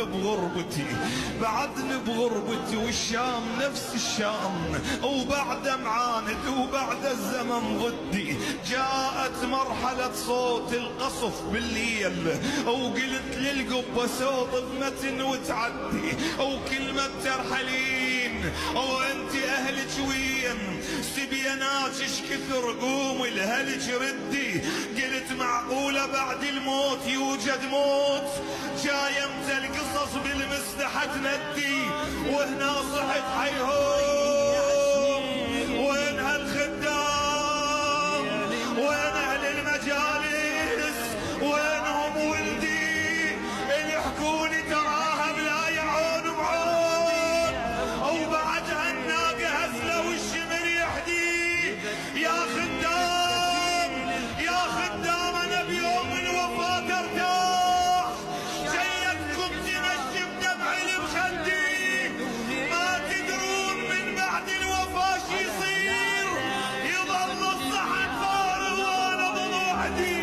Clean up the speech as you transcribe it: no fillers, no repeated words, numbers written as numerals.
بغربتي، بعدني بغربتي، والشام نفس الشام، وبعد معاند وبعد الزمن ضدي. جاءت مرحلة صوت القصف بالليل، وقلت للقبة صوت بمتن وتعدي، وكلمة ترحلين وانت اهلك وين؟ سبيانات ايش كثر، قومي لهلك ردي. قلت معقولة بعد الموت يوجد موت؟ جاية متى القصص بالمسلحة تندي، وهنا صحت حيهم. وين هالخدام؟ وين اهل المجالس؟ وينهم ولدي اللي يحكوني تراها بلا يعون بعون؟ وبعد هالناقة هزلة والشمر يحدي. يا خدام يا خدام، انا بيوم الوفاة ارتاح، جيتكم تمشي بدمعي بخدي. ما تدرون من بعد الوفاة شي يصير، يظل الصحن فارغ وانا ضلوعدي.